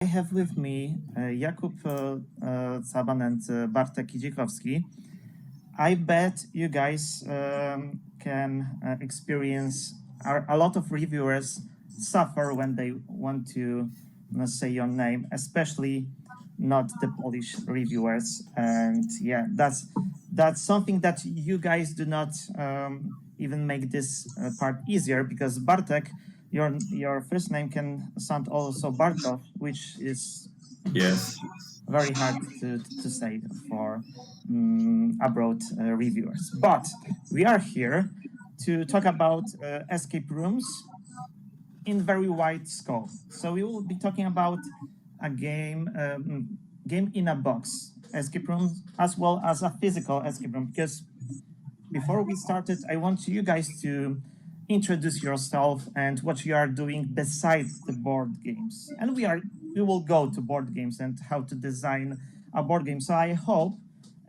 I have with me Jakub Caban and Bartek Idzikowski. I bet you guys can experience a lot of reviewers suffer when they want to say your name, especially not the Polish reviewers. And yeah, that's something that you guys do not even make this part easier, because Bartek, your first name can sound also Bartov, which is Yes. very hard to say for abroad reviewers. But we are here to talk about escape rooms in very wide scope. So we will be talking about a game in a box escape room, as well as a physical escape room. Because before we started, I want you guys to introduce yourself and what you are doing besides the board games. And we will go to board games and how to design a board game. So I hope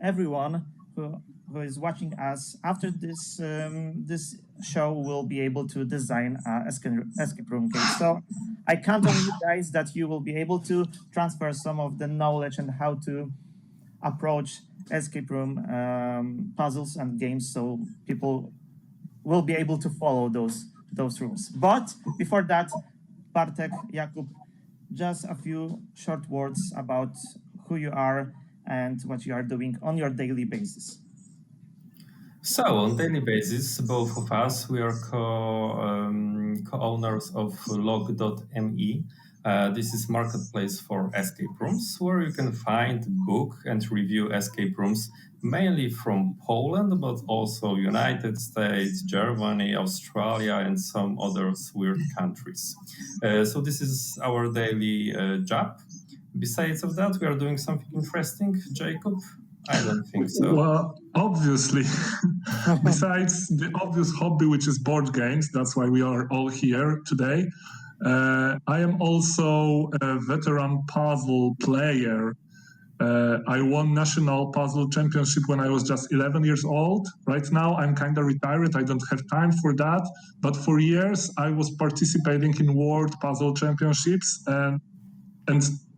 everyone who is watching us after this show will be able to design a escape room game. So I count on you guys that you will be able to transfer some of the knowledge and how to approach escape room puzzles and games, so people will be able to follow those rules. But before that, Bartek, Jakub, just a few short words about who you are and what you are doing on your daily basis. So on daily basis, both of us, we are co-owners of log.me. This is marketplace for escape rooms, where you can find, book, and review escape rooms, mainly from Poland, but also United States, Germany, Australia, and some other weird countries. So this is our daily job. Besides of that, we are doing something interesting, Jacob? I don't think so. Well, obviously, besides the obvious hobby, which is board games, that's why we are all here today. I am also a veteran puzzle player. I won national puzzle championship when I was just 11 years old. Right now, I'm kind of retired. I don't have time for that. But for years, I was participating in world puzzle championships, and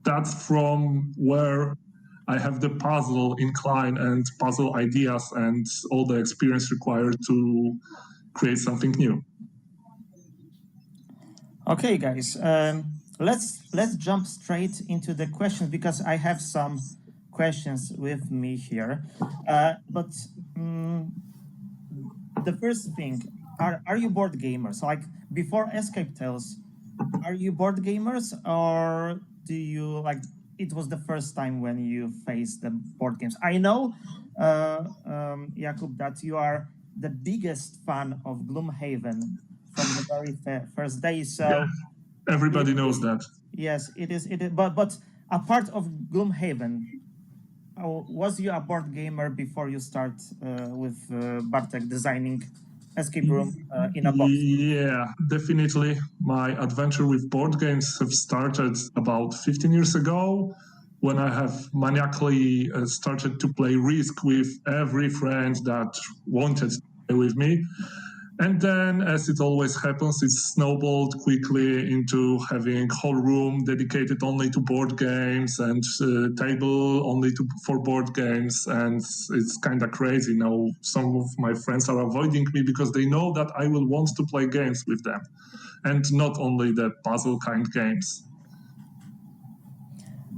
that's from where I have the puzzle incline and puzzle ideas and all the experience required to create something new. Okay, guys, let's jump straight into the questions, because I have some questions with me here. But the first thing, are you board gamers? Like, before Escape Tales, are you board gamers, or do you like it was the first time when you faced the board games? I know, Jakub, that you are the biggest fan of Gloomhaven from the very first day. So Yeah, everybody knows that. yes, it is. It is. But apart of Gloomhaven, was you a board gamer before you start with Bartek designing escape room in a box? Yeah, definitely. My adventure with board games have started about 15 years ago, when I have maniacally started to play Risk with every friend that wanted to play with me. And then, as it always happens, it snowballed quickly into having whole room dedicated only to board games and table only for board games. And it's kind of crazy now. Some of my friends are avoiding me because they know that I will want to play games with them, and not only the puzzle kind games.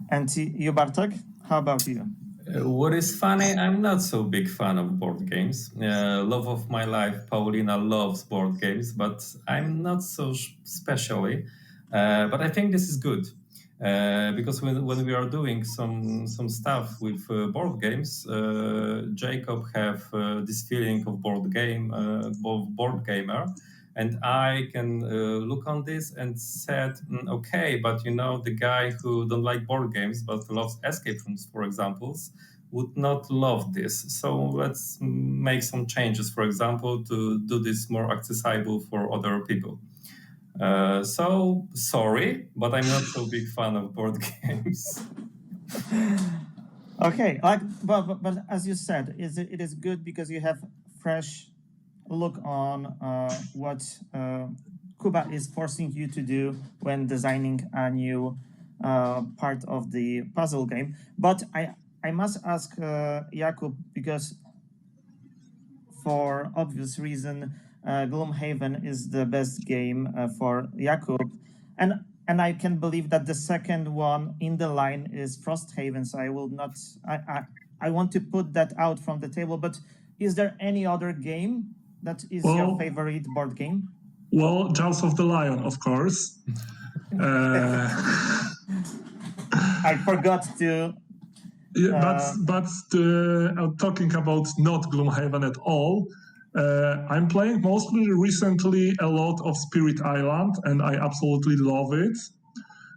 And you, Bartek, how about you? What is funny, I'm not so big fan of board games. Love of my life, Paulina loves board games, but I'm not so specially. But I think this is good. Because when we are doing some stuff with board games, Jacob have this feeling of board gamer, and I can look on this and said, okay, but the guy who don't like board games but loves escape rooms, for example, would not love this. So let's make some changes, for example, to do this more accessible for other people. So sorry, but I'm not so big fan of board games. Okay, but as you said, it is good because you have fresh look on what Kuba is forcing you to do when designing a new part of the puzzle game. But I must ask Jakub, because for obvious reason, Gloomhaven is the best game for Jakub, and I can believe that the second one in the line is Frosthaven. So I will not. I want to put that out from the table. But is there any other game that is your favorite board game? Well, Jaws of the Lion, of course. I forgot to. But talking about not Gloomhaven at all, I'm playing mostly recently a lot of Spirit Island, and I absolutely love it.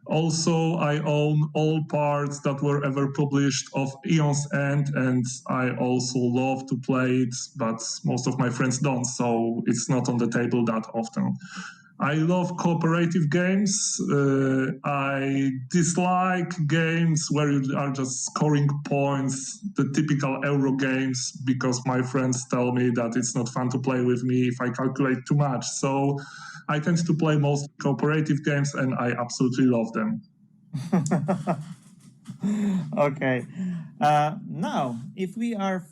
Also, I own all parts that were ever published of Eon's End, and I also love to play it, but most of my friends don't, so it's not on the table that often. I love cooperative games. I dislike games where you are just scoring points, the typical Euro games, because my friends tell me that it's not fun to play with me if I calculate too much. So I tend to play mostly cooperative games, and I absolutely love them. Okay. Now, if we are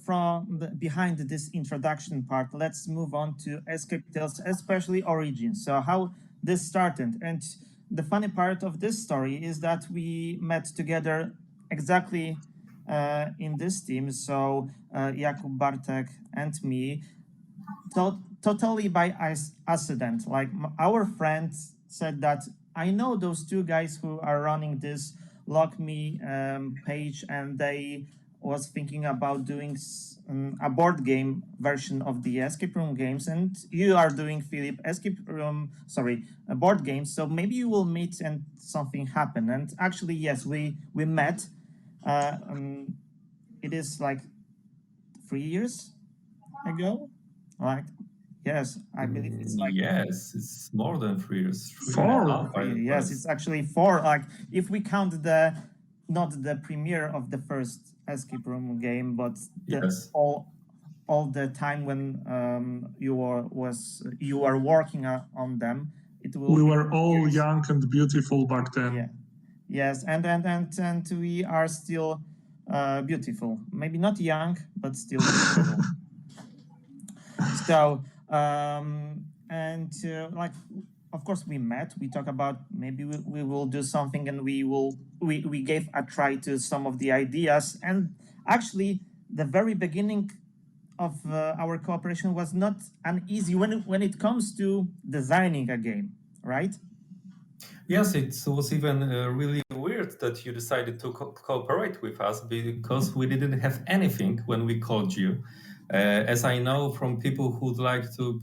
behind this introduction part, let's move on to Escape Tales, especially Origins. So how this started. And the funny part of this story is that we met together exactly in this team. So Jakub, Bartek, and me, totally by accident. Like our friend said that I know those two guys who are running this Lock Me page, and they was thinking about doing a board game version of the escape room games, and you are doing, Philip, a board game, so maybe you will meet and something happen. And actually, yes, we met. It is like 3 years ago, like. Yes, I believe it's like. Yes, it's more than 3 years. 4. Yes, it's actually 4. Like, if we count not the premiere of the first escape room game, but all the time when you were working on them, we were all young and beautiful back then. Yeah. Yes, and we are still beautiful. Maybe not young, but still beautiful. So. Like, of course, we met. We talk about maybe we will do something, and we gave a try to some of the ideas. And actually, the very beginning of our cooperation was not an easy when it comes to designing a game, right? Yes, it was even really weird that you decided to cooperate with us, because we didn't have anything when we called you. As I know from people who'd like to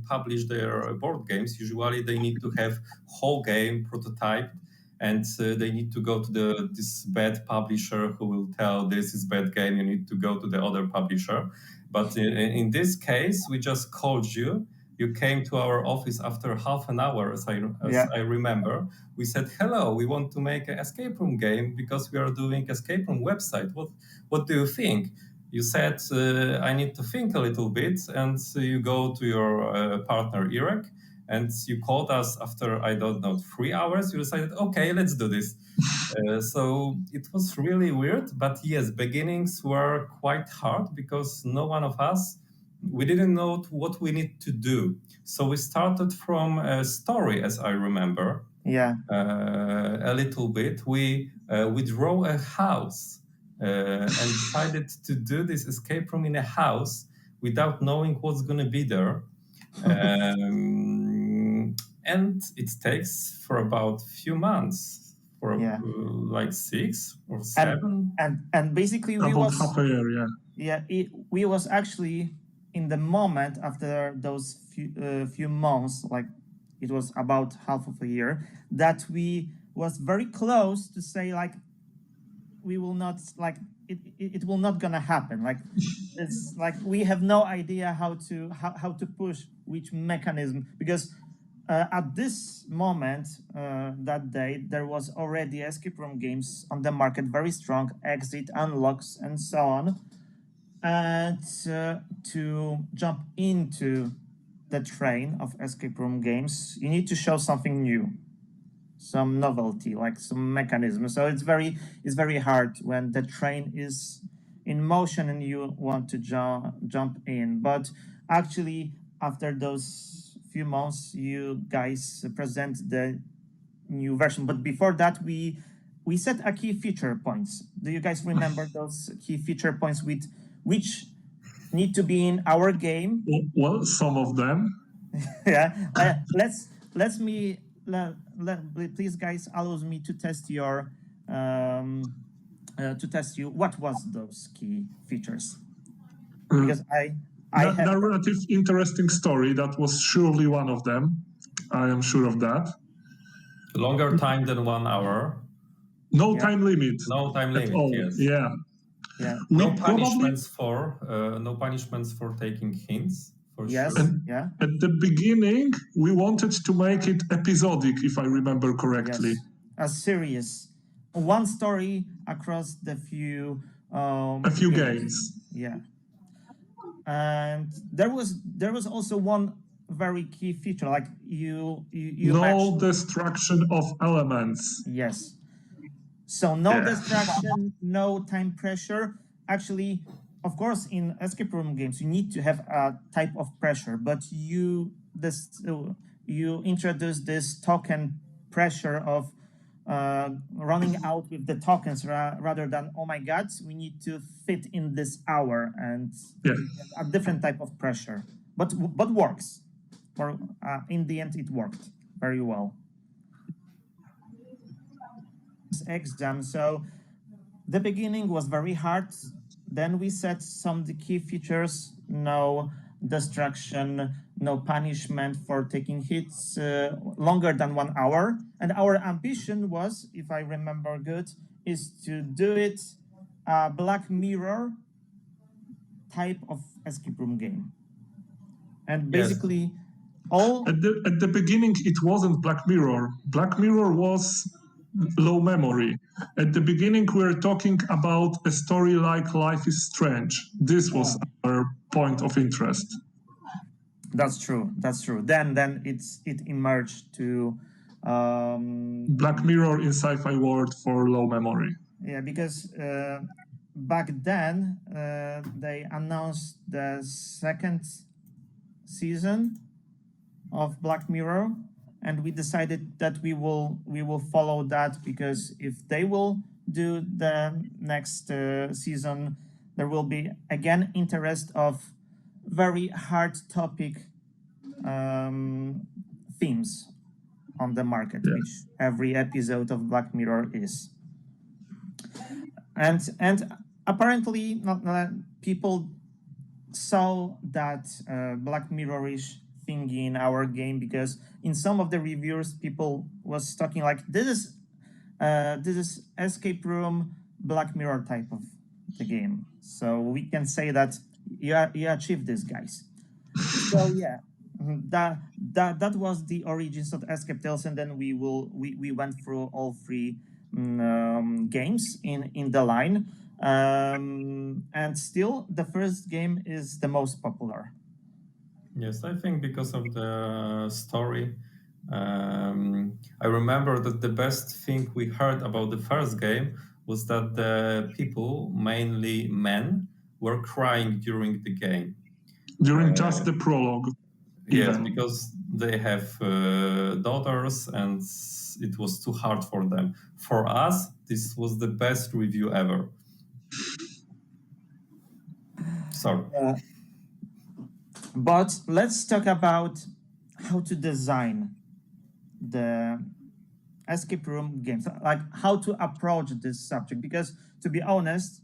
publish their board games, usually they need to have whole game prototyped, and they need to go to this bad publisher who will tell this is bad game, you need to go to the other publisher. But in this case, we just called you. You came to our office after half an hour, as I remember. We said, hello, we want to make an escape room game because we are doing escape room website. What do you think? You said, I need to think a little bit, and you go to your partner, Irek, and you called us after, 3 hours. You decided, okay, let's do this. So it was really weird, but yes, beginnings were quite hard because no one of us, we didn't know what we need to do. So we started from a story, as I remember. Yeah. A little bit. We draw a house. And decided to do this escape room in a house without knowing what's going to be there. And it takes for about a few months, like 6 or 7. And basically we was half a year, we was actually in the moment after those few months, like it was about half of a year, that we was very close to say, like, we will not, like, it will not gonna happen. Like, it's like we have no idea how to push which mechanism, because at this moment, that day, there was already escape room games on the market, very strong, Exit, Unlocks, and so on. And to jump into the train of escape room games, you need to show something new. some novelty, like some mechanism. So it's very hard when the train is in motion and you want to jump in. But actually, after those few months, you guys present the new version. But before that, we set a key feature points. Do you guys remember those key feature points with which need to be in our game? Well, some of them. Yeah. Please, guys, allows me to test your to test you. What was those key features? Because I have narrative interesting story. That was surely one of them. I am sure of that. Longer time than 1 hour. No time limit. No time limit. All. Yes. Yeah. No punishments for taking hints. For Yes. sure. Yeah. At the beginning, we wanted to make it episodic, if I remember correctly. Yes. A series, one story across the few. A few games. Yeah. And there was also one very key feature, like you no destruction of elements. Yes. So no distraction, no time pressure. Actually, of course, in escape room games, you need to have a type of pressure, but you introduce this token pressure of running out with the tokens rather than, oh my god, we need to fit in this hour, and a different type of pressure, but works. For in the end, it worked very well. Exam. So the beginning was very hard. Then we set some the key features: no distraction, no punishment for taking hits longer than 1 hour. And our ambition was, if I remember good, is to do it a Black Mirror type of escape room game. And basically, all at the beginning it wasn't Black Mirror. Black Mirror was low memory. At the beginning, we were talking about a story like Life is Strange. This was our point of interest. That's true. Then it emerged to Black Mirror in sci-fi world for low memory. Yeah, because back then they announced the second season of Black Mirror, and we decided that we will follow that, because if they will do the next season, there will be again interest of very hard topic themes on the market, which every episode of Black Mirror is. And apparently people saw that Black Mirror-ish thingy in our game, because in some of the reviews people was talking like this is escape room Black Mirror type of the game. So we can say that you achieved this, guys. So yeah, that was the origins of Escape Tales, and then we went through all three games in the line, and still the first game is the most popular. Yes, I think because of the story. I remember that the best thing we heard about the first game was that the people, mainly men, were crying during the game. During just the prologue. Yes, because they have daughters and it was too hard for them. For us, this was the best review ever. Sorry. But let's talk about how to design the escape room games, like how to approach this subject. Because to be honest,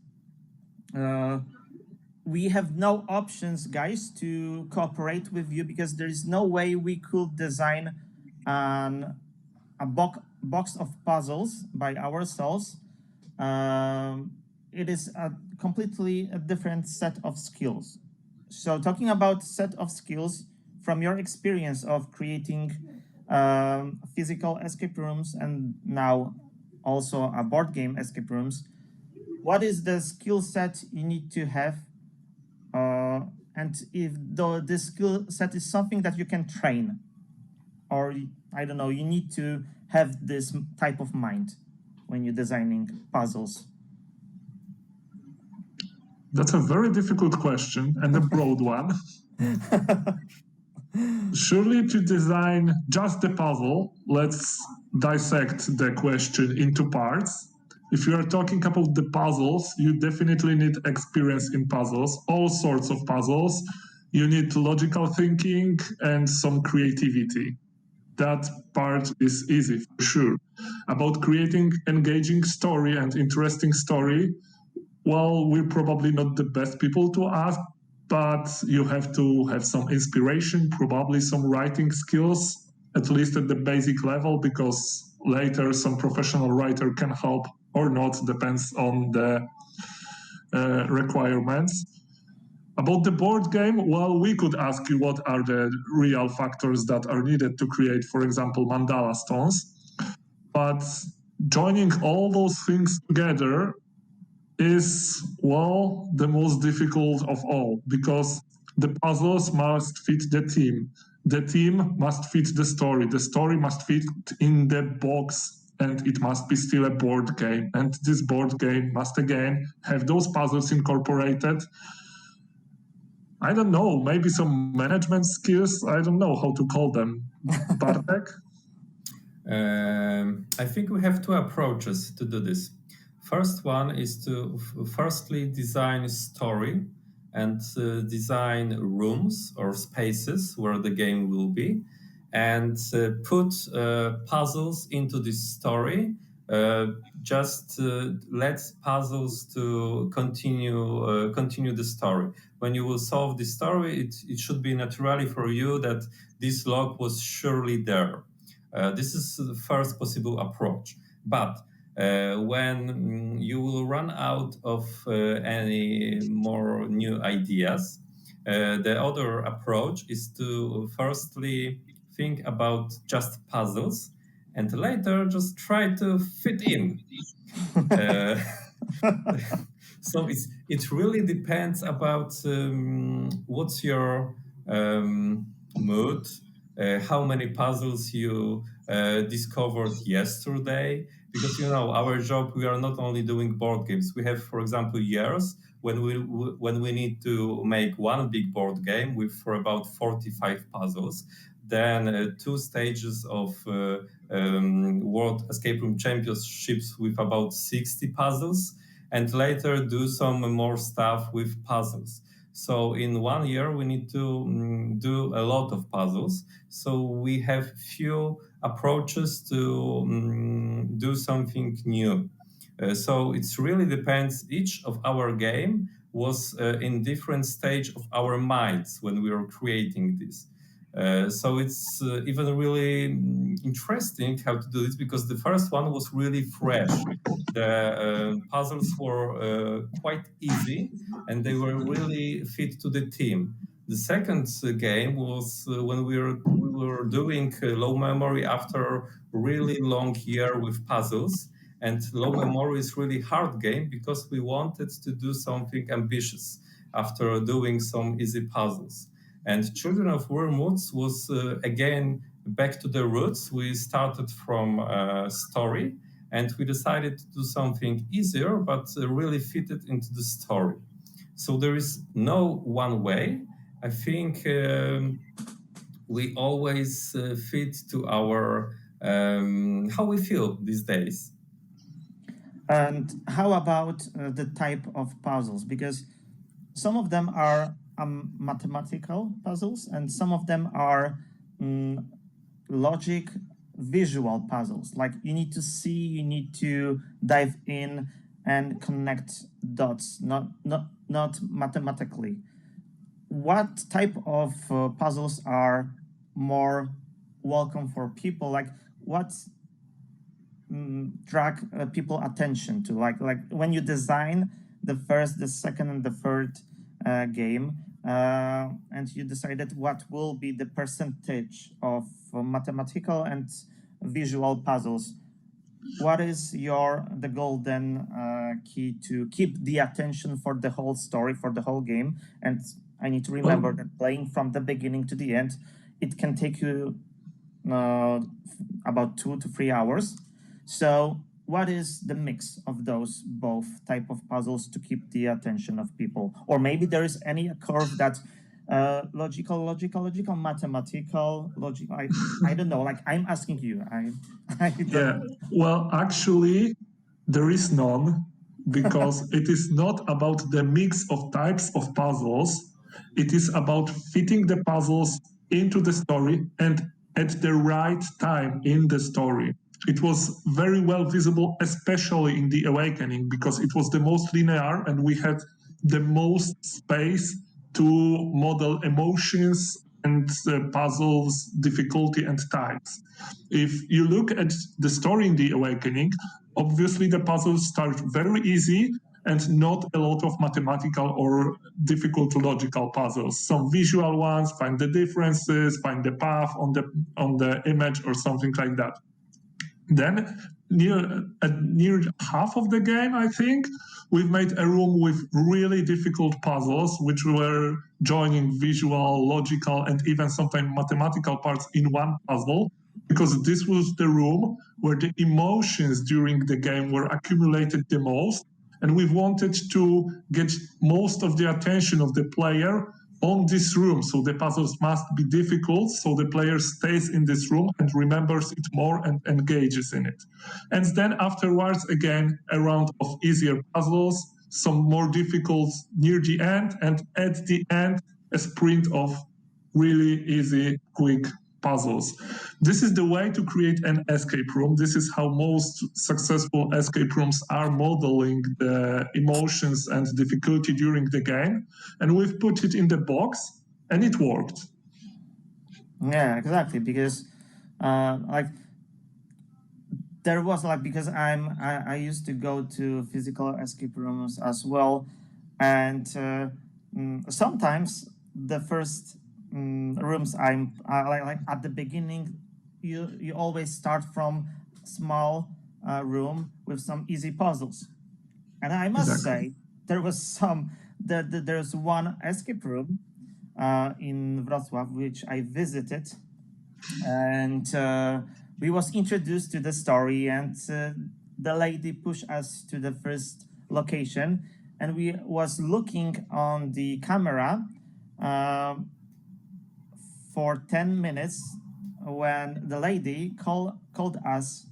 we have no options, guys, to cooperate with you, because there is no way we could design a box of puzzles by ourselves. It is a completely different set of skills. So talking about set of skills, from your experience of creating physical escape rooms and now also a board game escape rooms, what is the skill set you need to have? And if this skill set is something that you can train, or I don't know, you need to have this type of mind when you're designing puzzles? That's a very difficult question and a broad one. Surely to design just the puzzle, let's dissect the question into parts. If you are talking about the puzzles, you definitely need experience in puzzles, all sorts of puzzles. You need logical thinking and some creativity. That part is easy for sure. About creating engaging story and interesting story, well, we're probably not the best people to ask, but you have to have some inspiration, probably some writing skills, at least at the basic level, because later some professional writer can help or not, depends on the requirements. About the board game, well, we could ask you what are the real factors that are needed to create, for example, mandala stones. But joining all those things together is, well, the most difficult of all, because the puzzles must fit the team. The team must fit the story must fit in the box, and it must be still a board game. And this board game must again have those puzzles incorporated. I don't know, maybe some management skills, I don't know how to call them. Bartek? I think we have two approaches to do this. First one is to firstly design a story and design rooms or spaces where the game will be, and put puzzles into this story. Just let puzzles to continue the story. When you will solve the story, it should be naturally for you that this log was surely there. This is the first possible approach. But when you will run out of any more new ideas, the other approach is to firstly think about just puzzles and later just try to fit in. So it really depends about what's your mood, how many puzzles you discovered yesterday. Because our job, we are not only doing board games. We have, for example, years when we need to make one big board game for about 45 puzzles, then 2 stages of World Escape Room Championships with about 60 puzzles, and later do some more stuff with puzzles. So in 1 year, we need to do a lot of puzzles. So we have few approaches to do something new. So it really depends. Each of our game was in different stage of our minds when we were creating this. So it's even really interesting how to do this, because the first one was really fresh. The puzzles were quite easy and they were really fit to the team. The second game was when we were doing low memory after really long year with puzzles. And low memory is really hard game because we wanted to do something ambitious after doing some easy puzzles. And Children of Wormwoods was again back to the roots. We started from a story and we decided to do something easier, but really fit it into the story. So there is no one way. I think we always fit to our how we feel these days. And how about the type of puzzles? Because some of them are mathematical puzzles and some of them are logic visual puzzles. Like you need to see, you need to dive in and connect dots, not mathematically. What type of puzzles are more welcome for people? Like what drag people attention to? Like when you design the first, the second, and the third game, and you decided what will be the percentage of mathematical and visual puzzles. What is the golden key to keep the attention for the whole story, for the whole game? And I need to remember that playing from the beginning to the end, it can take you about 2 to 3 hours. So what is the mix of those both type of puzzles to keep the attention of people? Or maybe there is any curve that logical, mathematical, logical. I don't know. Like I'm asking you. I don't Yeah. Well, actually, there is none because it is not about the mix of types of puzzles. It is about fitting the puzzles into the story and at the right time in the story. It was very well visible, especially in The Awakening, because it was the most linear and we had the most space to model emotions and puzzles, difficulty, and types. If you look at the story in The Awakening, obviously the puzzles start very easy and not a lot of mathematical or difficult logical puzzles. Some visual ones, find the differences, find the path on the image or something like that. Then near half of the game, I think, we've made a room with really difficult puzzles, which were joining visual, logical, and even sometimes mathematical parts in one puzzle, because this was the room where the emotions during the game were accumulated the most. And we wanted to get most of the attention of the player on this room. So the puzzles must be difficult, so the player stays in this room and remembers it more and engages in it. And then afterwards, again, a round of easier puzzles, some more difficult near the end, and at the end, a sprint of really easy, quick puzzles. This is the way to create an escape room. This is how most successful escape rooms are modeling the emotions and difficulty during the game. And we've put it in the box and it worked. Yeah, exactly. Because like there was like because I used to go to physical escape rooms as well, and sometimes the first rooms like at the beginning, you always start from small room with some easy puzzles, and I must say there was there's one escape room in Wrocław which I visited, and we was introduced to the story, and the lady pushed us to the first location, and we was looking on the camera for 10 minutes when the lady called us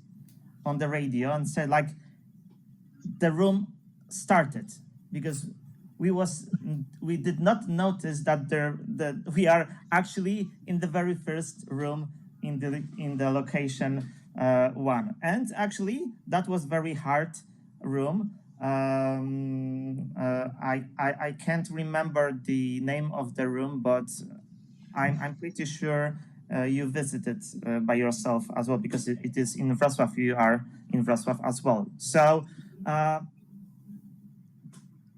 on the radio and said like the room started, because we did not notice that we are actually in the very first room in the location one, and actually that was very hard room. I can't remember the name of the room, but I'm pretty sure you visited by yourself as well, because it is in Wrocław. You are in Wrocław as well. So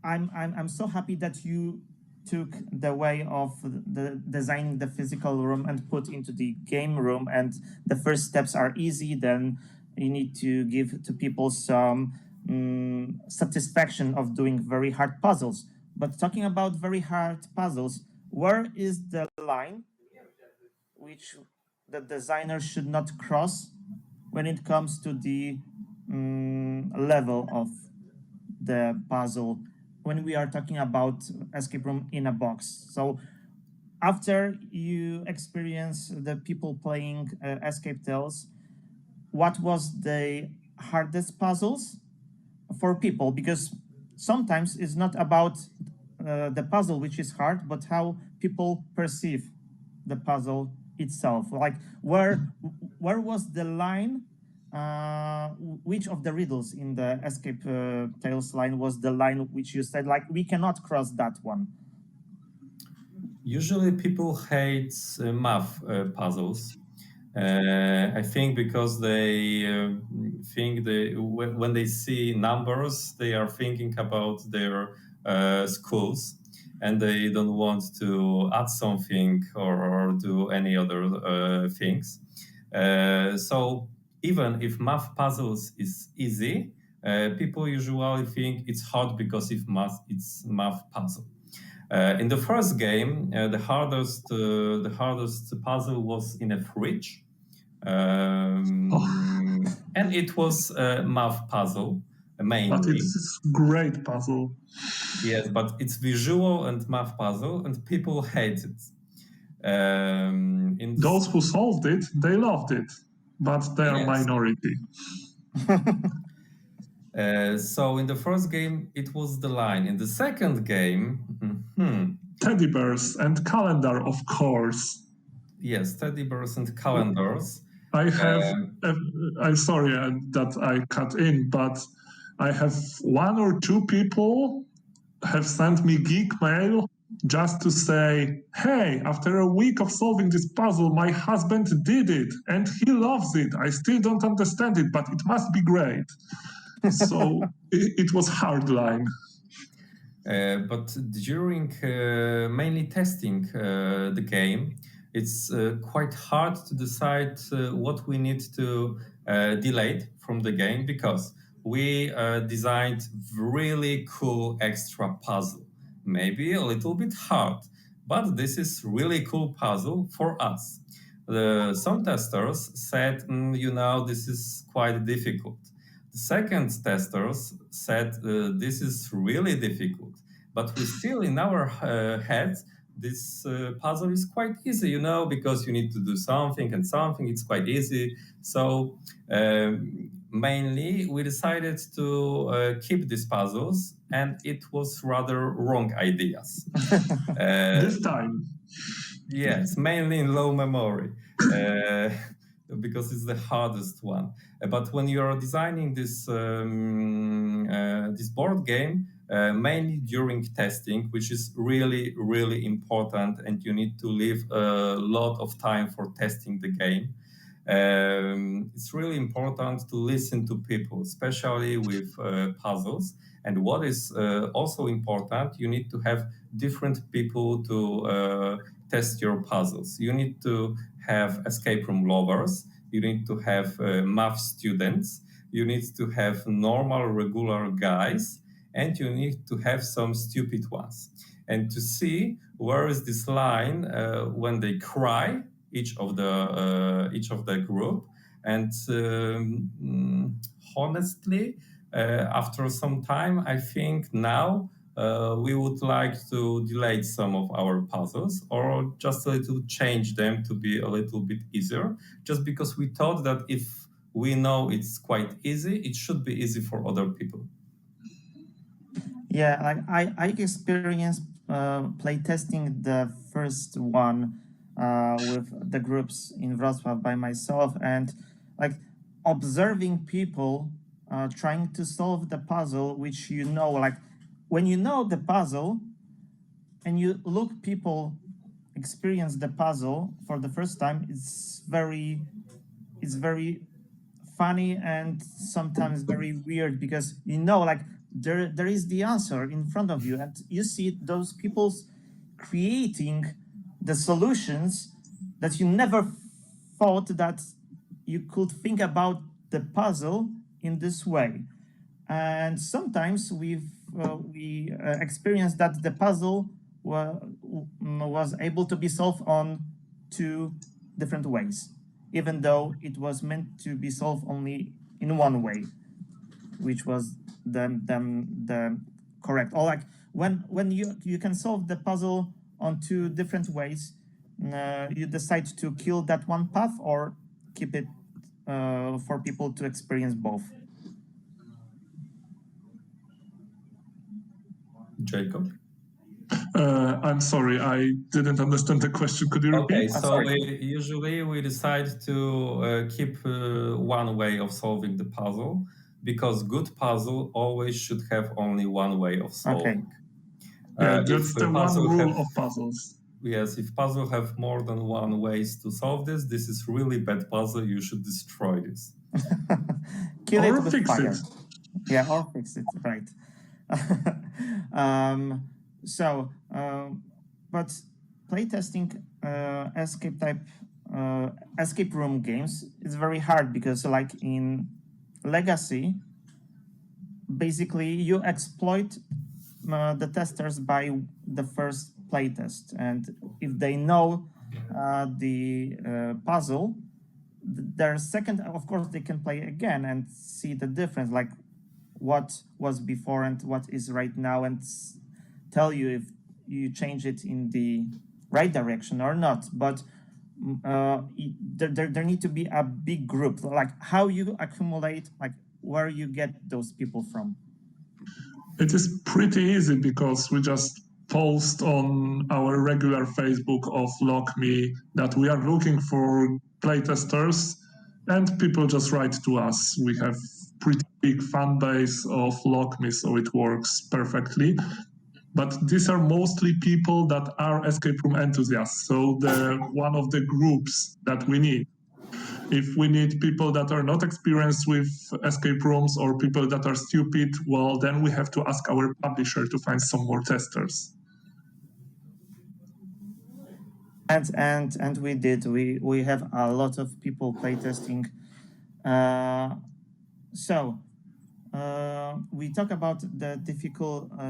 I'm so happy that you took the way of the designing the physical room and put into the game room, and the first steps are easy. Then you need to give to people some satisfaction of doing very hard puzzles. But talking about very hard puzzles, where is the line which the designer should not cross when it comes to the level of the puzzle, when we are talking about escape room in a box? So after you experience the people playing escape tales, what was the hardest puzzles for people? Because sometimes it's not about the puzzle which is hard, but how people perceive the puzzle itself. Like where was the line? Which of the riddles in the escape tales line was the line which you said like we cannot cross that one? Usually people hate math puzzles. I think because they think when they see numbers, they are thinking about their schools, and they don't want to add something or do any other things. So even if math puzzles is easy, people usually think it's hard because it's math puzzle. In the first game, the hardest puzzle was in a fridge, And it was a math puzzle mainly. But it's a great puzzle. Yes, but it's visual and math puzzle, and people hate it. Those who solved it, they loved it, but they're Yes. minority. So in the first game, it was the line. In the second game, Teddy bears and calendar, of course. yes, teddy bears and calendars. I have, I'm sorry that I cut in, but I have 1 or 2 people have sent me geek mail just to say, hey, after a week of solving this puzzle, my husband did it and he loves it. I still don't understand it, but it must be great. So it was hard line. But during mainly testing the game, it's quite hard to decide what we need to delete from the game, because we designed really cool extra puzzle. Maybe a little bit hard, but this is really cool puzzle for us. Some testers said, this is quite difficult. The second testers said this is really difficult, but we still in our heads this puzzle is quite easy, because you need to do something and something. It's quite easy. So mainly we decided to keep these puzzles, and it was rather wrong ideas. This time. Yes, mainly in low memory. Because it's the hardest one. But when you are designing this this board game, mainly during testing, which is really, really important, and you need to leave a lot of time for testing the game. It's really important to listen to people, especially with puzzles. And what is also important, you need to have different people to test your puzzles. You need to have escape room lovers, you need to have math students, you need to have normal, regular guys, and you need to have some stupid ones. And to see where is this line when they cry, each of the group. And honestly, after some time, I think now we would like to delete some of our puzzles, or just a little change them to be a little bit easier, just because we thought that if we know it's quite easy, it should be easy for other people. Yeah, I experienced playtesting the first one with the groups in Wrocław by myself, and observing people trying to solve the puzzle, which when you know the puzzle and you look people experience the puzzle for the first time, it's very funny and sometimes very weird, because there is the answer in front of you, and you see those people creating the solutions that you never thought that you could think about the puzzle in this way. And sometimes we experienced that the puzzle was able to be solved on 2 different ways, even though it was meant to be solved only in one way, which was the correct. Or when you can solve the puzzle on 2 different ways, you decide to kill that one path or keep it for people to experience both. Jacob? I'm sorry, I didn't understand the question. Could you repeat? Okay, so usually we decide to keep one way of solving the puzzle, because good puzzle always should have only one way of solving. Yeah, that's the one rule of puzzles. Yes, if puzzle have more than one ways to solve this is really bad puzzle. You should destroy this. Kill or it with fix fire. it. Yeah, or fix it, right. But playtesting escape room games is very hard, because in Legacy, basically you exploit the testers by the first playtest, and if they know the puzzle, their second, of course, they can play again and see the difference, like what was before and what is right now, and tell you if you change it in the right direction or not. But there need to be a big group. Like how you accumulate, like where you get those people from. It is pretty easy because we just post on our regular Facebook of LockMe that we are looking for playtesters, and people just write to us. We have pretty big fan base of LockMe, so it works perfectly. But these are mostly people that are escape room enthusiasts, so they're one of the groups that we need. If we need people that are not experienced with escape rooms or people that are stupid, well, then we have to ask our publisher to find some more testers. And we did. We have a lot of people playtesting. So we talk about the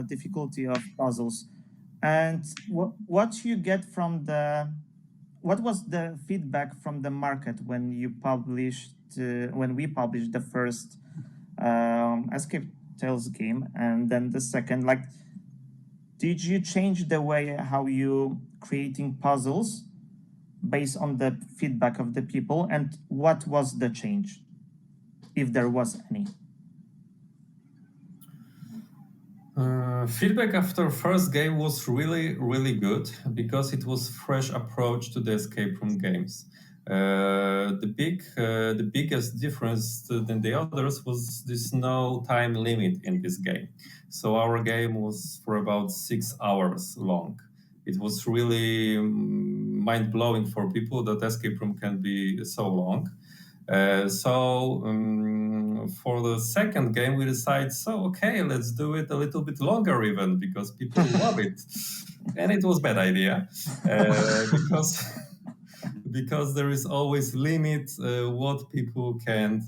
difficulty of puzzles, and what you get from what was the feedback from the market when you published when we published the first Escape Tales game, and then the second? Like, did you change the way how you creating puzzles based on the feedback of the people, and what was the change, if there was any? Feedback after first game was really good because it was fresh approach to the escape room games. The biggest difference than the others was this no time limit in this game. So our game was for about 6 hours long. It was really mind-blowing for people that escape room can be so long. For the second game, we decided, okay, let's do it a little bit longer even, because people love it. And it was a bad idea, because there is always limit what people can,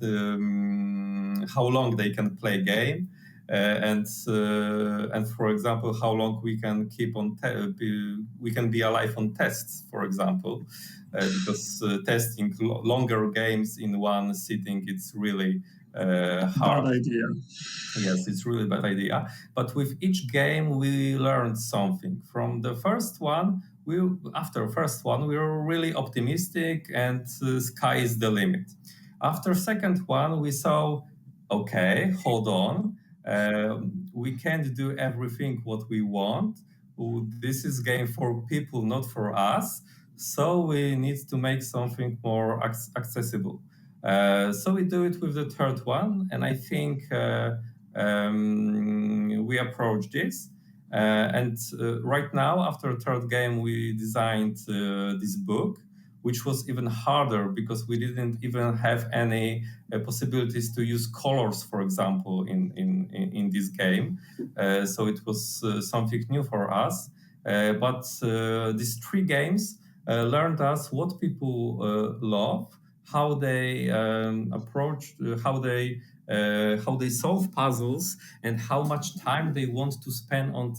how long they can play game. And for example, how long we can keep on, we can be alive on tests, for example. Because testing longer games in one sitting, it's really hard. Bad idea. Yes, it's really bad idea. But with each game, we learned something. From the first one, after first one, we were really optimistic and sky is the limit. After second one, we saw, okay, hold on. We can't do everything what we want. This is game for people, not for us. So we need to make something more accessible. So we do it with the third one, and I think we approach this. And right now, after the third game, we designed this book, which was even harder because we didn't even have any possibilities to use colors, for example, in this game. So it was something new for us. But these 3 games learned us what people love, how they approach, how they solve puzzles, and how much time they want to spend on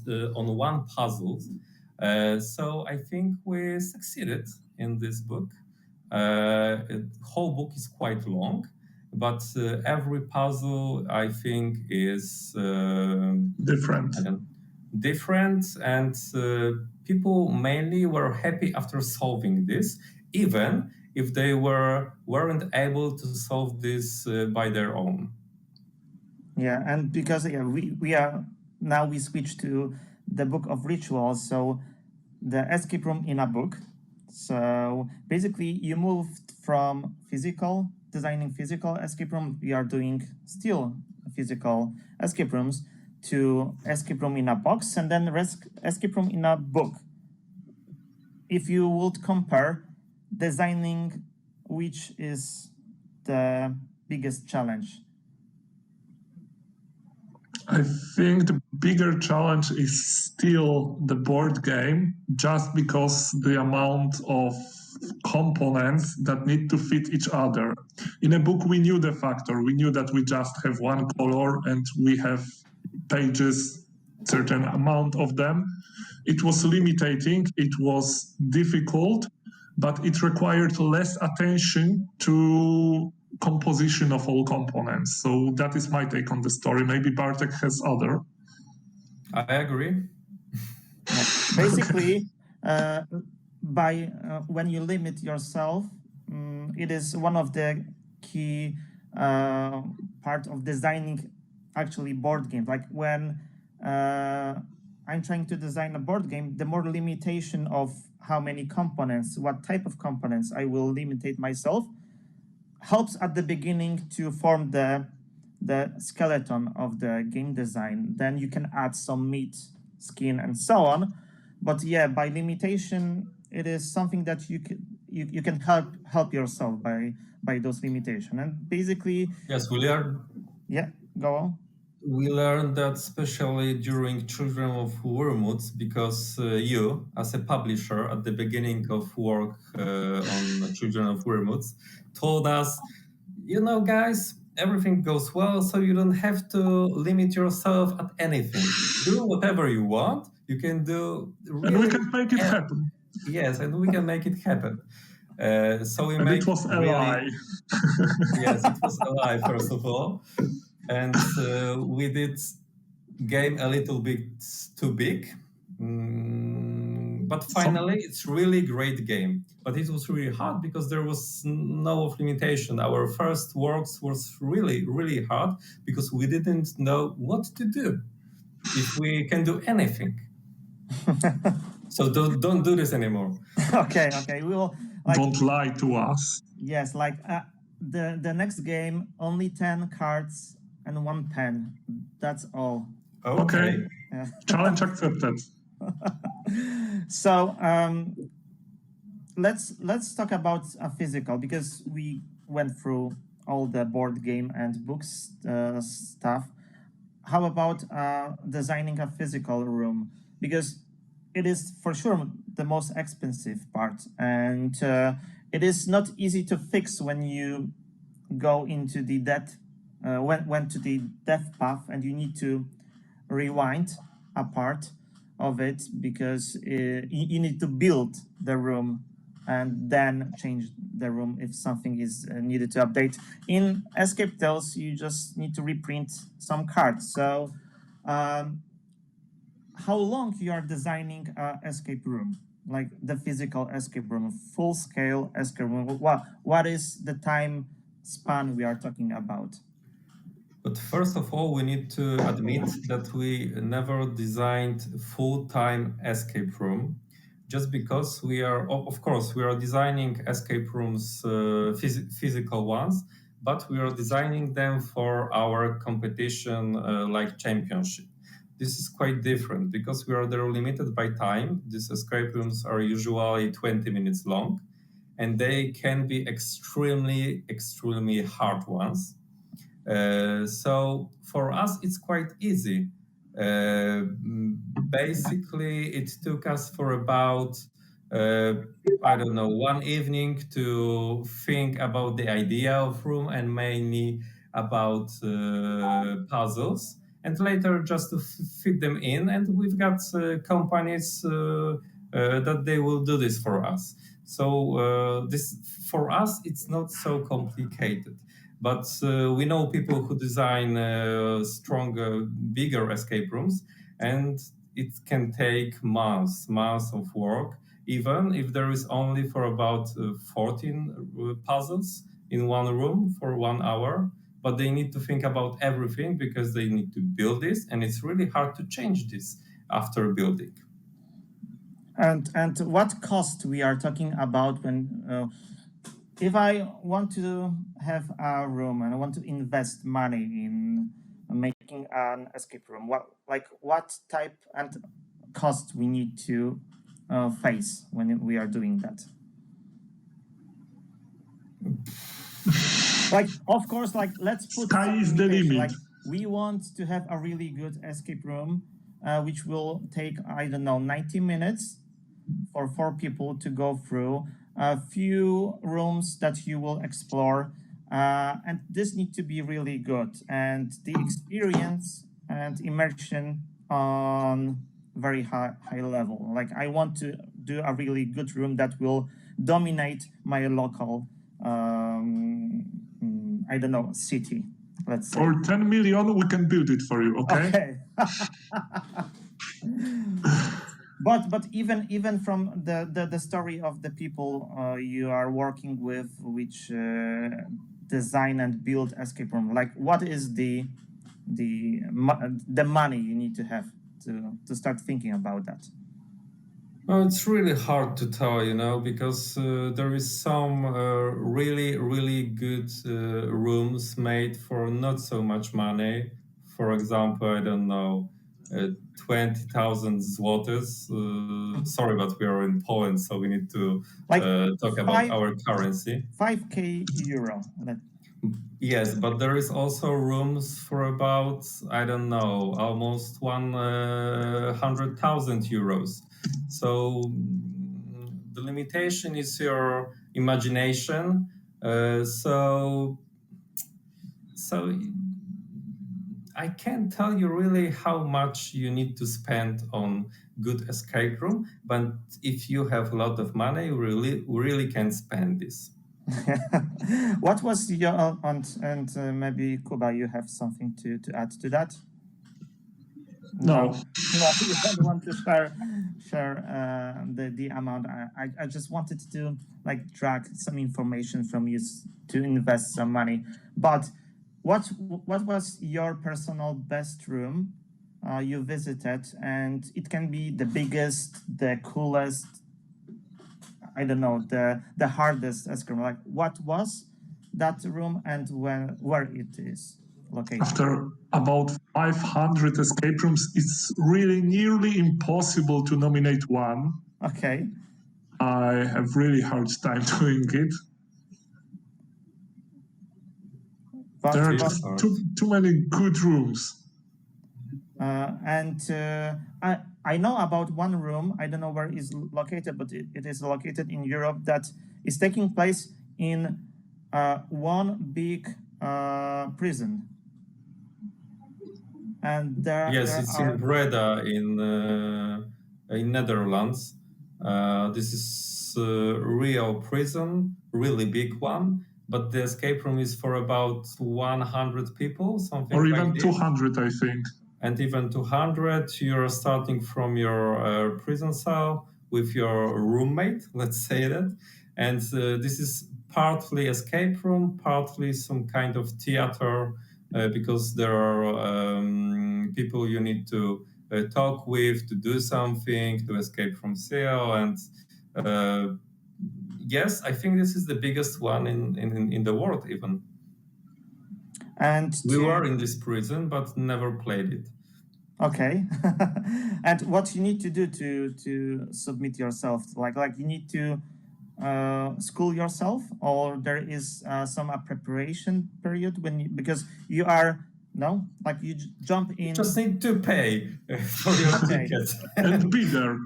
one puzzle. So I think we succeeded in this book. The whole book is quite long, but every puzzle I think is different. And people mainly were happy after solving this, even if they weren't able to solve this by their own. Yeah, and because we switch to the book of rituals, so the escape room in a book. So basically, you moved from designing physical escape room. We are doing still physical escape rooms, to escape room in a box, and then escape room in a book. If you would compare designing, which is the biggest challenge? I think the bigger challenge is still the board game, just because the amount of components that need to fit each other. In a book, we knew the factor. We knew that we just have one color and we have pages, certain amount of them. It was limiting, it was difficult, but it required less attention to composition of all components. So that is my take on the story. Maybe Bartek has other. I agree. Basically, when you limit yourself, it is one of the key part of designing actually board games. Like when I'm trying to design a board game, the more limitation of how many components, what type of components I will limitate myself, helps at the beginning to form the skeleton of the game design. Then you can add some meat, skin, and so on. But yeah, by limitation, it is something that you can help yourself by those limitations. And basically, Yes, we learned. Yeah, go on. We learned that especially during Children of Wormwoods, because you, as a publisher, at the beginning of work on Children of Wormwoods, told us, guys, everything goes well, so you don't have to limit yourself at anything. Do whatever you want. You can do really, and we can make it happen. Yes, and we can make it happen. So we and made it was a lie. Yes, it was a lie, first of all. And we did game a little bit too big. But finally, it's really great game. But it was really hard because there was no limitation. Our first works was really, really hard because we didn't know what to do, if we can do anything. So don't do this anymore. Okay. We will. Don't lie to us. Yes, like the next game, only 10 cards and 1 pen. That's all. Okay. Yeah. Challenge accepted. So let's talk about a physical, because we went through all the board game and books stuff. How about designing a physical room? Because it is for sure the most expensive part, and it is not easy to fix when you go into the went to the death path, and you need to rewind a part of it, because you need to build the room and then change the room if something is needed to update. In Escape Tales, you just need to reprint some cards. So how long you are designing an escape room, like the physical escape room, full scale escape room? What is the time span we are talking about? But first of all, we need to admit that we never designed full-time escape room, just because we are designing escape rooms, physical ones, but we are designing them for our competition, like championship. This is quite different because they're limited by time. These escape rooms are usually 20 minutes long, and they can be extremely, extremely hard ones. So for us, it's quite easy. Basically, it took us for about, one evening to think about the idea of room and mainly about puzzles, and later just to fit them in. And we've got companies that they will do this for us. So this, for us, it's not so complicated. But we know people who design stronger, bigger escape rooms, and it can take months of work, even if there is only for about 14 puzzles in one room for 1 hour. But they need to think about everything because they need to build this, and it's really hard to change this after building. And what cost we are talking about when... if I want to have a room and I want to invest money in making an escape room, what type and cost we need to face when we are doing that? Of course, let's put sky is the limit. We want to have a really good escape room, which will take 90 minutes for 4 people to go through. A few rooms that you will explore, and this needs to be really good, and the experience and immersion on very high level. I want to do a really good room that will dominate my local, I don't know, city, let's say. For 10 million, we can build it for you, okay? Okay. But even from the story of the people you are working with, which design and build escape room, like what is the money you need to have to start thinking about that? Well, it's really hard to tell, because there is some really good rooms made for not so much money. For example, I don't know, 20,000 zlotys. Sorry, but we are in Poland, so we need to talk about our currency. 5K euro. Yes, but there is also rooms for about, I don't know, almost 100,000 euros. So the limitation is your imagination. So I can't tell you really how much you need to spend on good escape room, but if you have a lot of money, you really can spend this. What was your and maybe Kuba, you have something to add to that? No, you don't want to share the amount. I just wanted to drag some information from you to invest some money. But what was your personal best room you visited? And it can be the biggest, the coolest, I don't know, the hardest escape room. Like what was that room and where it is located? After about 500 escape rooms, it's really nearly impossible to nominate one. Okay. I have really hard time doing it. But, there are just too many good rooms. I know about one room, I don't know where it is located, but it is located in Europe, that is taking place in one big prison. And it's in Breda in Netherlands. This is a real prison, really big one, but the escape room is for about 100 people, something or like even this. 200, I think. And even 200, you're starting from your prison cell with your roommate, let's say that. And this is partly escape room, partly some kind of theater, because there are people you need to talk with, to do something, to escape from cell. And yes, I think this is the biggest one in the world even. And we were in this prison, but never played it. Okay. And what you need to do to submit yourself? Like you need to school yourself, or there is some preparation period because you are you jump in. You just need to pay for your ticket and be there.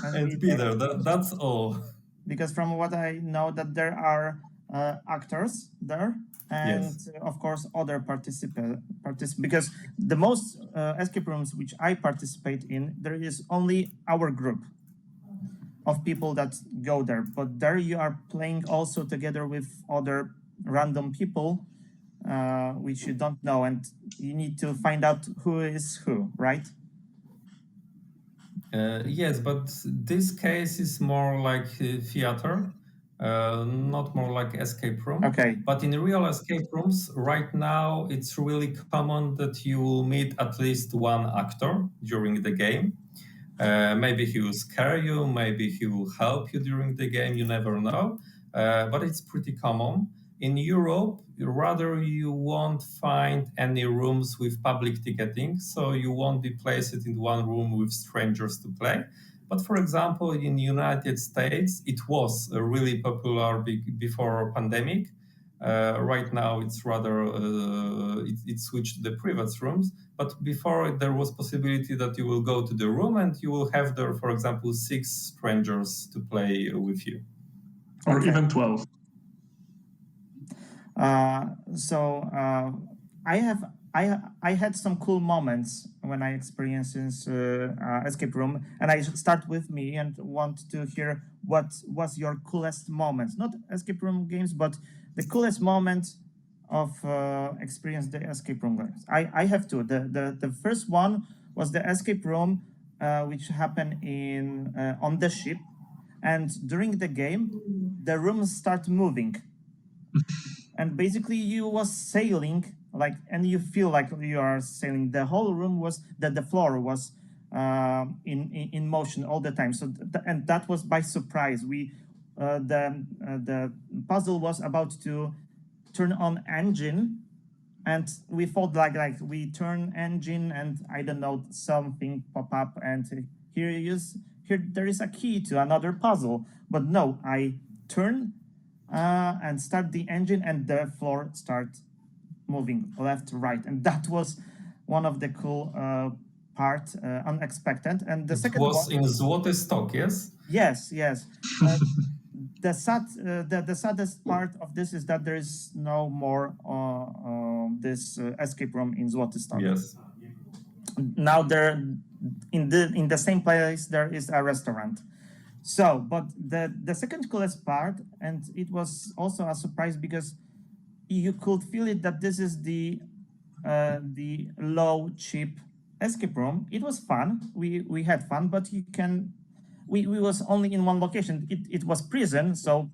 And be there. That's all. Because from what I know, that there are actors there. And yes. Of course, other participants. Because the most escape rooms which I participate in, there is only our group of people that go there. But there you are playing also together with other random people, which you don't know, and you need to find out who is who, right? Yes, but this case is more like theater. Not more like escape room. Okay. But in real escape rooms, right now, it's really common that you will meet at least one actor during the game. Maybe he will scare you, maybe he will help you during the game, you never know. But it's pretty common. In Europe, rather you won't find any rooms with public ticketing, so you won't be placed in one room with strangers to play. But for example, in the United States, it was really popular before pandemic. Right now, it's rather it switched to the private rooms. But before, there was possibility that you will go to the room and you will have there, for example, 6 strangers to play with you, or even 12. I had some cool moments when I experience escape room, and I start with me and want to hear what was your coolest moment, not escape room games, but the coolest moment of experience the escape room games. I have two. The first one was the escape room which happened in on the ship, and during the game, the rooms start moving, and basically you was sailing like, and you feel like you are sailing. The whole room was that the floor was in motion all the time. So and that was by surprise. We the puzzle was about to turn on engine, and we thought like we turn engine and I don't know, something pop up, and here there is a key to another puzzle. But no, I turn and start the engine, and the floor start moving left, right, and that was one of the cool part, unexpected. And the second was one, in Złoty Stok, yes? yes. The saddest part of this is that there is no more this escape room in Złoty Stok. Yes. Now there, in the same place, there is a restaurant. So, but the second coolest part, and it was also a surprise because you could feel it, that this is the low cheap escape room. It was fun. We had fun, but we was only in one location. It was prison, so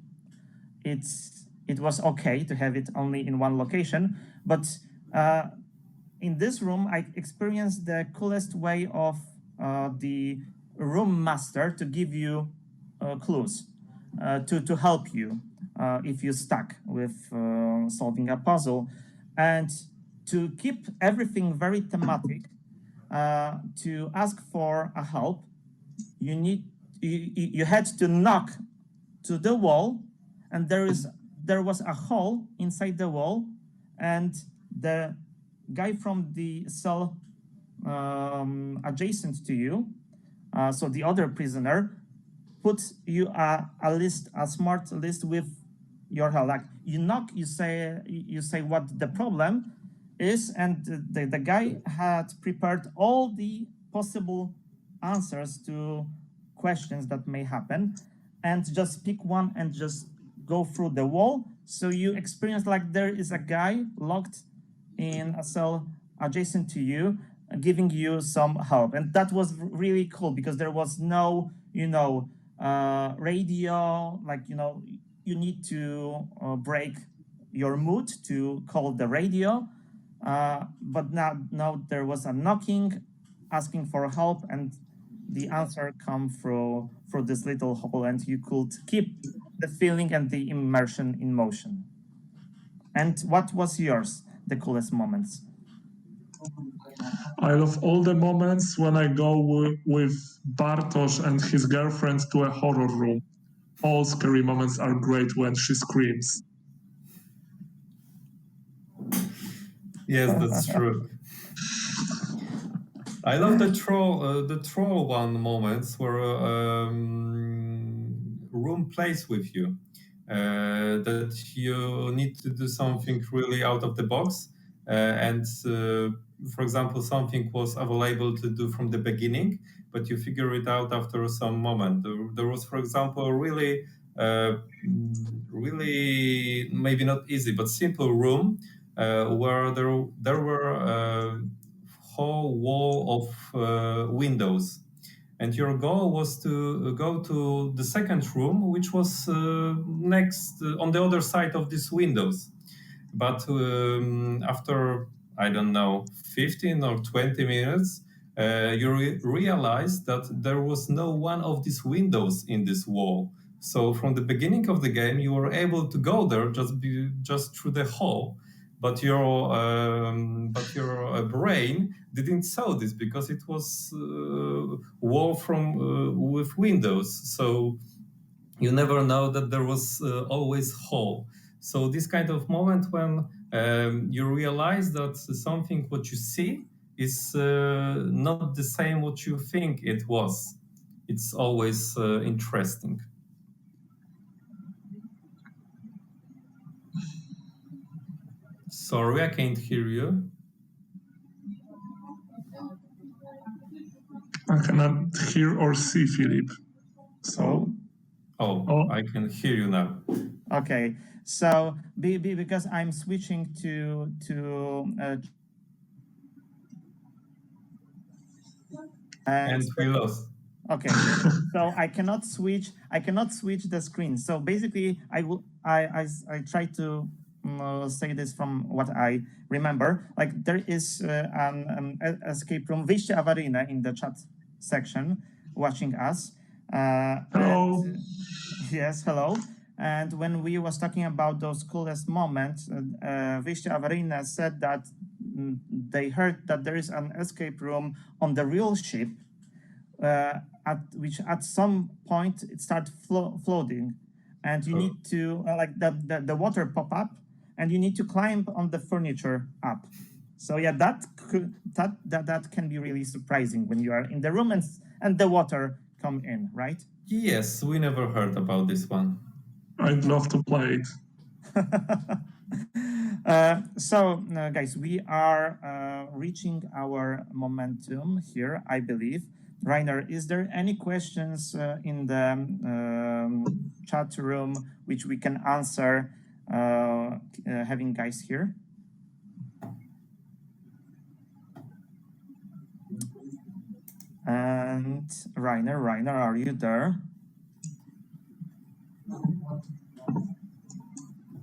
it was okay to have it only in one location. But in this room, I experienced the coolest way of the room master to give you clues to help you if you're stuck with solving a puzzle, and to keep everything very thematic. To ask for a help, you had to knock to the wall, and there was a hole inside the wall, and the guy from the cell adjacent to you, so the other prisoner, put you a smart list with your help. Like you knock, you say what the problem is, and the guy had prepared all the possible answers to questions that may happen, and just pick one and just go through the wall. So you experience like there is a guy locked in a cell adjacent to you, giving you some help. And that was really cool because there was no, radio, like, you need to break your mood to call the radio. But now there was a knocking, asking for help, and the answer come through this little hole, and you could keep the feeling and the immersion in motion. And what was yours, the coolest moments? I love all the moments when I go with Bartosz and his girlfriend to a horror room. All scary moments are great when she screams. Yes, that's true. I love the troll one moments where room plays with you. That you need to do something really out of the box, and for example, something was available to do from the beginning, but you figure it out after some moment. There was, for example, a really maybe not easy but simple room where there were whole wall of windows, and your goal was to go to the second room, which was next on the other side of these windows. But after, I don't know, 15 or 20 minutes, you realize that there was no one of these windows in this wall. So from the beginning of the game, you were able to go there just through the hole, but your brain didn't saw this because it was wall from with windows. So you never know that there was always hole. So this kind of moment when you realize that something what you see is not the same what you think it was. It's always interesting. Sorry, I can't hear you. I cannot hear or see Philip. So. Oh, I can hear you now. Okay, so because I'm switching to and we lost. Okay, so I cannot switch the screen. So basically, I try to say this from what I remember. Like there is an escape room, wyjście awaryjne, in the chat section, watching us. Hello. Yes, hello. And when we was talking about those coolest moments, wyjście awaryjne said that they heard that there is an escape room on the real ship, which at some point it started floating, and you need to like the water pop up, and you need to climb on the furniture up. So yeah, that can be really surprising when you are in the room and the water come in, right? Yes, we never heard about this one. I'd love to play it. So guys, we are reaching our momentum here, I believe. Rainer, is there any questions in the chat room which we can answer, having guys here? And Rainer, are you there?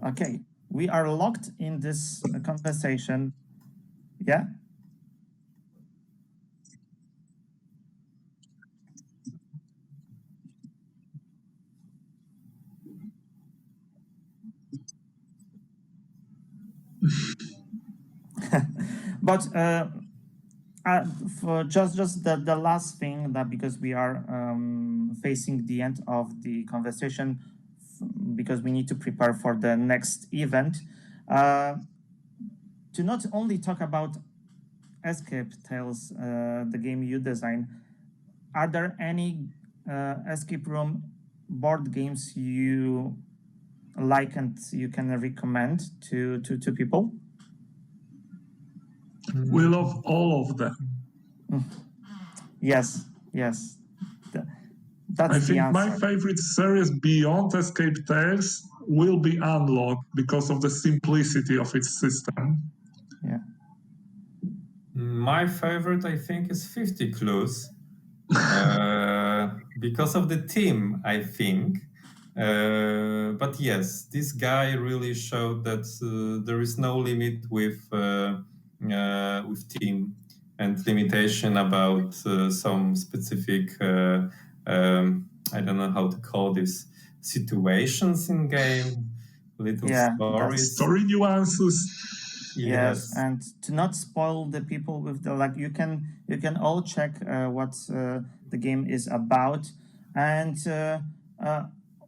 Okay, we are locked in this conversation. Yeah? But for just the last thing, that because we are facing the end of the conversation, because we need to prepare for the next event, to not only talk about Escape Tales, the game you design, are there any escape room board games you like and you can recommend to people? We love all of them. Yes. That's I the think answer. my favorite series beyond Escape Tales will be Unlocked because of the simplicity of its system. Yeah. My favorite, I think, is 50 Clues because of the theme, I think. But yes, this guy really showed that there is no limit with theme and limitation about some specific, I don't know how to call this, situations in game, little stories. Story nuances. Yes, and to not spoil the people with the you can all check what the game is about, and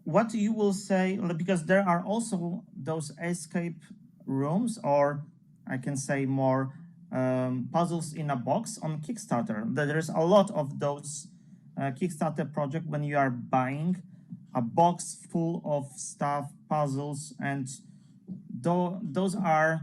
what you will say, because there are also those escape rooms, or I can say more puzzles in a box on Kickstarter. There's a lot of those Kickstarter project when you are buying a box full of stuff, puzzles, and those are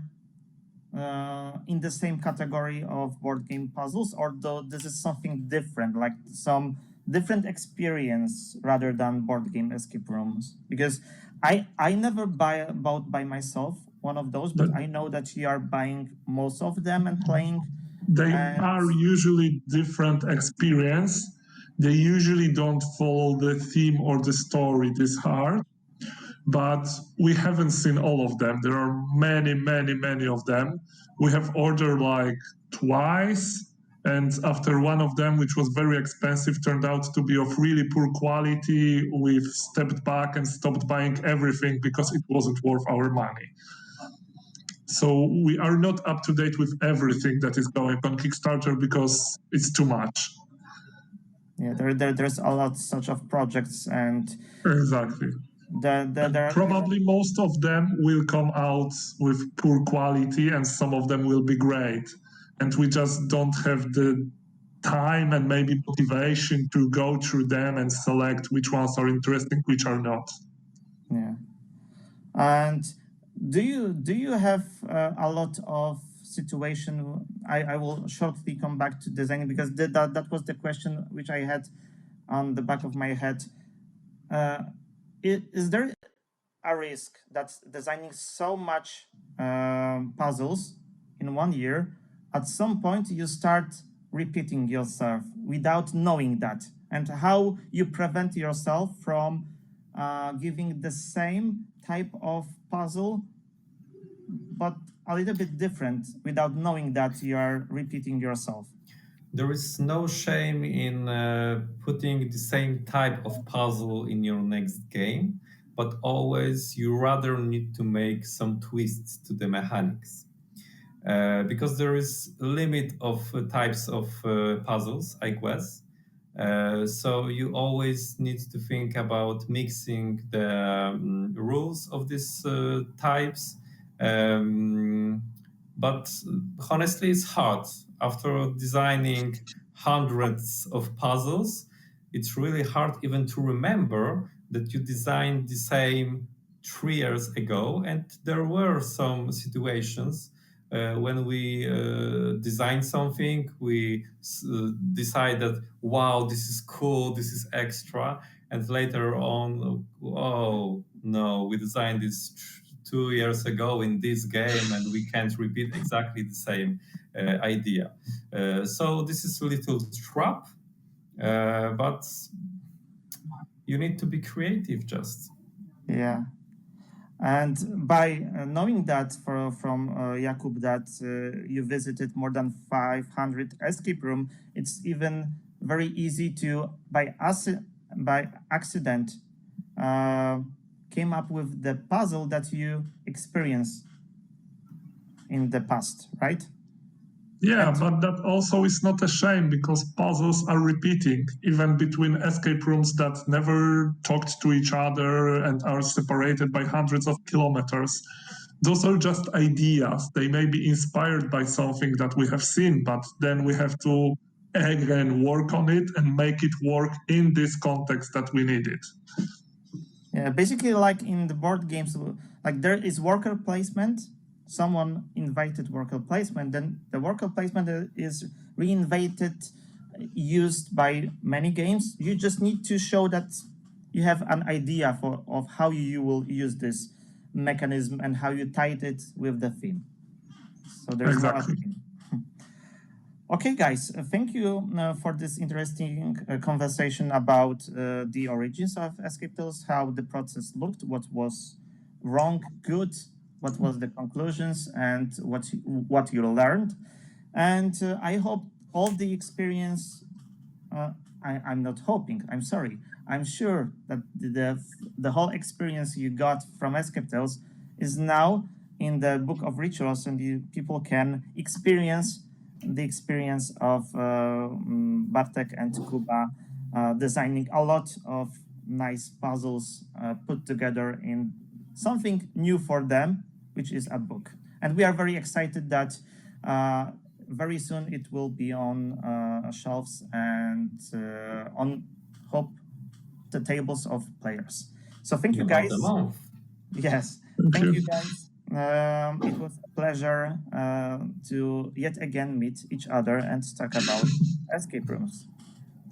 in the same category of board game puzzles, or though this is something different, like some different experience rather than board game escape rooms? Because I never bought by myself one of those, but I know that you are buying most of them and playing. They are usually different experience. They usually don't follow the theme or the story this hard, but we haven't seen all of them. There are many of them. We have ordered like twice, and after one of them, which was very expensive, turned out to be of really poor quality, we've stepped back and stopped buying everything because it wasn't worth our money. So we are not up to date with everything that is going on Kickstarter because it's too much. Yeah, there's a lot such of projects, and exactly. Probably most of them will come out with poor quality, and some of them will be great. And we just don't have the time and maybe motivation to go through them and select which ones are interesting, which are not. Yeah. And do you have a lot of situation, I will shortly come back to designing, because that was the question which I had on the back of my head. Is there a risk that designing so much puzzles in 1 year, at some point you start repeating yourself without knowing that? And how you prevent yourself from giving the same type of puzzle, but a little bit different, without knowing that you are repeating yourself? There is no shame in putting the same type of puzzle in your next game, but always you rather need to make some twists to the mechanics. Because there is a limit of types of puzzles, I guess. So you always need to think about mixing the rules of these types. But honestly, it's hard. After designing hundreds of puzzles, it's really hard even to remember that you designed the same 3 years ago. And there were some situations when we designed something, we decided, wow, this is cool, this is extra. And later on, oh no, we designed this 2 years ago in this game and we can't repeat exactly the same idea. So this is a little trap, but you need to be creative just. Yeah. And by knowing that from Jakub that you visited more than 500 escape room, it's even very easy to, by accident, came up with the puzzle that you experienced in the past, right? Yeah, And- but that also is not a shame, because puzzles are repeating, even between escape rooms that never talked to each other and are separated by hundreds of kilometers. Those are just ideas. They may be inspired by something that we have seen, but then we have to again work on it and make it work in this context that we need it. Yeah, basically, like in the board games, like there is worker placement. Someone invited worker placement, then the worker placement is reinvented, used by many games. You just need to show that you have an idea of how you will use this mechanism and how you tied it with the theme. So there's Exactly. no other thing. Okay, guys, thank you for this interesting conversation about the origins of Escape Tales, how the process looked, what was wrong, good, what was the conclusions, and what you learned. And I hope all the experience, I'm not hoping, I'm sorry, I'm sure that the whole experience you got from Escape Tales is now in the Book of Rituals, and people can experience the experience of Bartek and Kuba designing a lot of nice puzzles put together in something new for them, which is a book. And we are very excited that very soon it will be on shelves and on hope the tables of players. So thank you, guys. Yes, thank you, guys. It was a pleasure to yet again meet each other and talk about escape rooms.